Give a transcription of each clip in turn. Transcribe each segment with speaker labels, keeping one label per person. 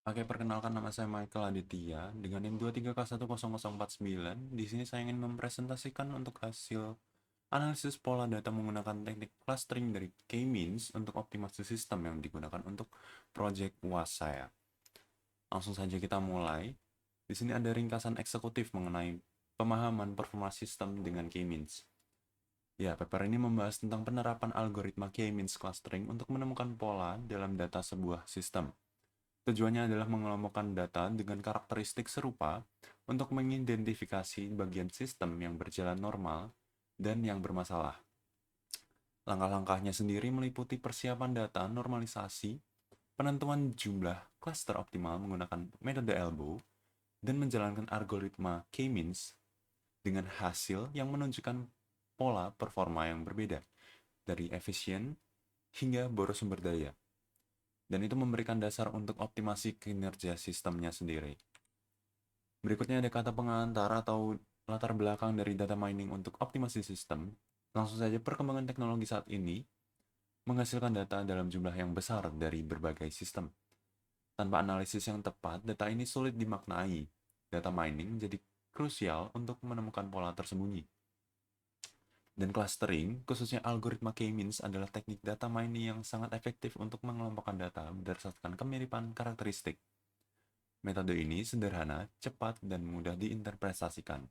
Speaker 1: Oke, perkenalkan nama saya Michael Aditya dengan NIM 23K10049. Di sini saya ingin mempresentasikan untuk hasil analisis pola data menggunakan teknik clustering dari K-means untuk optimasi sistem yang digunakan untuk project UAS saya. Langsung saja kita mulai. Di sini ada ringkasan eksekutif mengenai pemahaman performa sistem dengan K-means. Ya, paper ini membahas tentang penerapan algoritma K-means clustering untuk menemukan pola dalam data sebuah sistem. Tujuannya adalah mengelompokkan data dengan karakteristik serupa untuk mengidentifikasi bagian sistem yang berjalan normal dan yang bermasalah. Langkah-langkahnya sendiri meliputi persiapan data normalisasi, penentuan jumlah cluster optimal menggunakan metode elbow, dan menjalankan algoritma K-means dengan hasil yang menunjukkan pola performa yang berbeda, dari efisien hingga boros sumber daya. Dan itu memberikan dasar untuk optimasi kinerja sistemnya sendiri. Berikutnya ada kata pengantar atau latar belakang dari data mining untuk optimasi sistem. Langsung saja, perkembangan teknologi saat ini menghasilkan data dalam jumlah yang besar dari berbagai sistem. Tanpa analisis yang tepat, data ini sulit dimaknai. Data mining menjadi krusial untuk menemukan pola tersembunyi. Dan clustering, khususnya algoritma K-means, adalah teknik data mining yang sangat efektif untuk mengelompokkan data berdasarkan kemiripan karakteristik. Metode ini sederhana, cepat, dan mudah diinterpretasikan.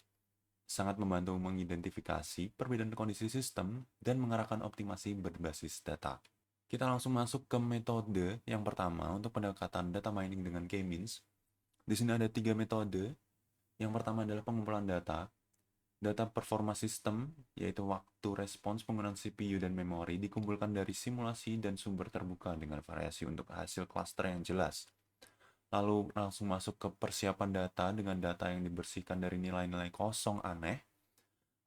Speaker 1: Sangat membantu mengidentifikasi perbedaan kondisi sistem dan mengarahkan optimasi berbasis data. Kita langsung masuk ke metode yang pertama untuk pendekatan data mining dengan K-means. Di sini ada 3 metode. Yang pertama adalah pengumpulan data. Data performa sistem, yaitu waktu respons penggunaan CPU dan memori, dikumpulkan dari simulasi dan sumber terbuka dengan variasi untuk hasil cluster yang jelas. Lalu langsung masuk ke persiapan data dengan data yang dibersihkan dari nilai-nilai kosong aneh,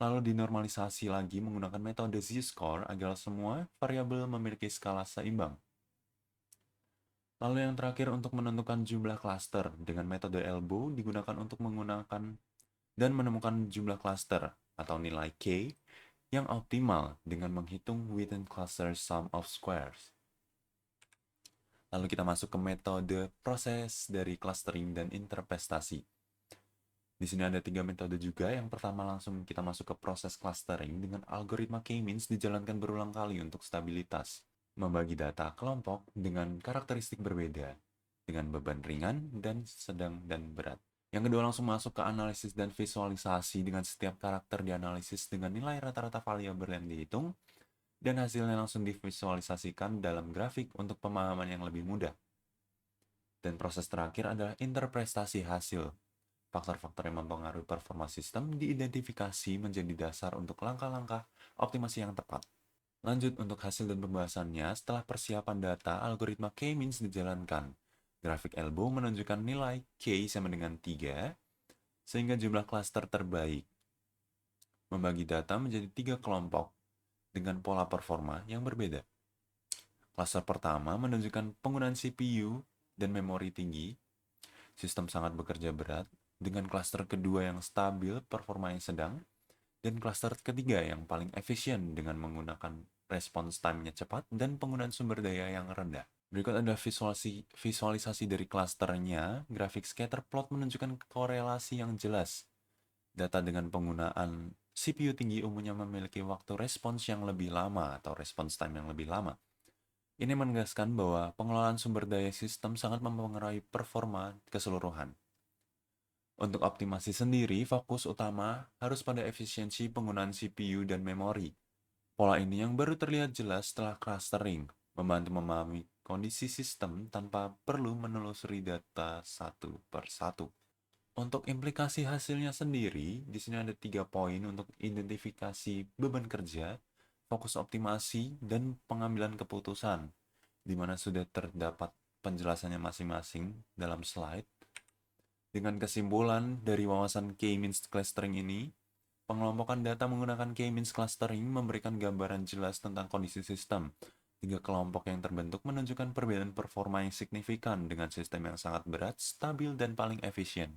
Speaker 1: lalu dinormalisasi lagi menggunakan metode z-score agar semua variabel memiliki skala seimbang. Lalu yang terakhir untuk menentukan jumlah cluster dengan metode elbow digunakan untuk menggunakan dan menemukan jumlah cluster atau nilai K yang optimal dengan menghitung within cluster sum of squares. Lalu kita masuk ke metode proses dari clustering dan interpretasi. Di sini ada 3 metode juga. Yang pertama langsung kita masuk ke proses clustering dengan algoritma K-means dijalankan berulang kali untuk stabilitas. Membagi data kelompok dengan karakteristik berbeda, dengan beban ringan dan sedang dan berat. Yang kedua langsung masuk ke analisis dan visualisasi dengan setiap karakter dianalisis dengan nilai rata-rata variabel yang dihitung, dan hasilnya langsung divisualisasikan dalam grafik untuk pemahaman yang lebih mudah. Dan proses terakhir adalah interpretasi hasil. Faktor-faktor yang mempengaruhi performa sistem diidentifikasi menjadi dasar untuk langkah-langkah optimasi yang tepat. Lanjut untuk hasil dan pembahasannya, setelah persiapan data, algoritma K-means dijalankan. Grafik elbow menunjukkan nilai K sama dengan 3, sehingga jumlah klaster terbaik. Membagi data menjadi 3 kelompok dengan pola performa yang berbeda. Klaster pertama menunjukkan penggunaan CPU dan memori tinggi, sistem sangat bekerja berat, dengan klaster kedua yang stabil, performa yang sedang, dan klaster ketiga yang paling efisien dengan menggunakan respons time-nya cepat dan penggunaan sumber daya yang rendah. Berikut ada visualisasi dari klasternya. Grafik scatter plot menunjukkan korelasi yang jelas. Data dengan penggunaan CPU tinggi umumnya memiliki waktu respons yang lebih lama atau response time yang lebih lama. Ini menegaskan bahwa pengelolaan sumber daya sistem sangat mempengaruhi performa keseluruhan. Untuk optimasi sendiri, fokus utama harus pada efisiensi penggunaan CPU dan memori. Pola ini yang baru terlihat jelas setelah clustering, membantu memahami kondisi sistem tanpa perlu menelusuri data satu per satu. Untuk implikasi hasilnya sendiri, di sini ada 3 poin untuk identifikasi beban kerja, fokus optimasi, dan pengambilan keputusan, di mana sudah terdapat penjelasannya masing-masing dalam slide. Dengan kesimpulan dari wawasan K-means clustering ini, pengelompokan data menggunakan K-means clustering memberikan gambaran jelas tentang kondisi sistem. 3 kelompok yang terbentuk menunjukkan perbedaan performa yang signifikan dengan sistem yang sangat berat, stabil, dan paling efisien.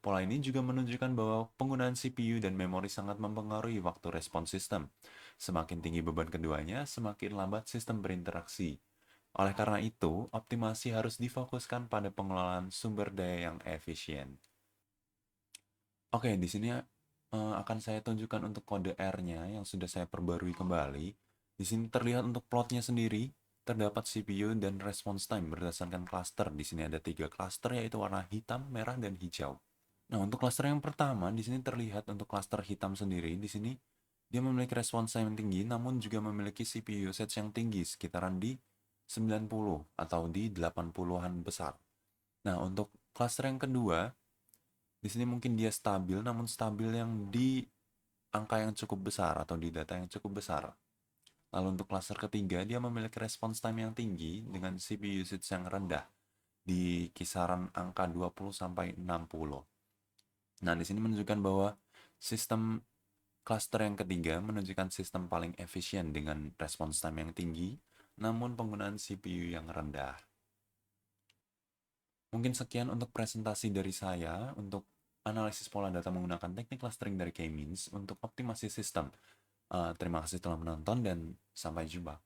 Speaker 1: Pola ini juga menunjukkan bahwa penggunaan CPU dan memori sangat mempengaruhi waktu respons sistem. Semakin tinggi beban keduanya, semakin lambat sistem berinteraksi. Oleh karena itu, optimasi harus difokuskan pada pengelolaan sumber daya yang efisien. Oke, di sini akan saya tunjukkan untuk kode R-nya yang sudah saya perbarui kembali. Di sini terlihat untuk plotnya sendiri, terdapat CPU dan response time berdasarkan cluster. Di sini ada 3 cluster yaitu warna hitam, merah, dan hijau. Nah, untuk cluster yang pertama, di sini terlihat untuk cluster hitam sendiri, di sini dia memiliki response time yang tinggi, namun juga memiliki CPU usage yang tinggi, sekitaran di 90 atau di 80-an besar. Nah, untuk cluster yang kedua, di sini mungkin dia stabil, namun stabil yang di angka yang cukup besar atau di data yang cukup besar. Lalu untuk cluster ketiga, dia memiliki response time yang tinggi dengan CPU usage yang rendah di kisaran angka 20 sampai 60. Nah, di sini menunjukkan bahwa sistem cluster yang ketiga menunjukkan sistem paling efisien dengan response time yang tinggi, namun penggunaan CPU yang rendah. Mungkin sekian untuk presentasi dari saya untuk analisis pola data menggunakan teknik clustering dari K-means untuk optimasi sistem. Terima kasih telah menonton dan sampai jumpa.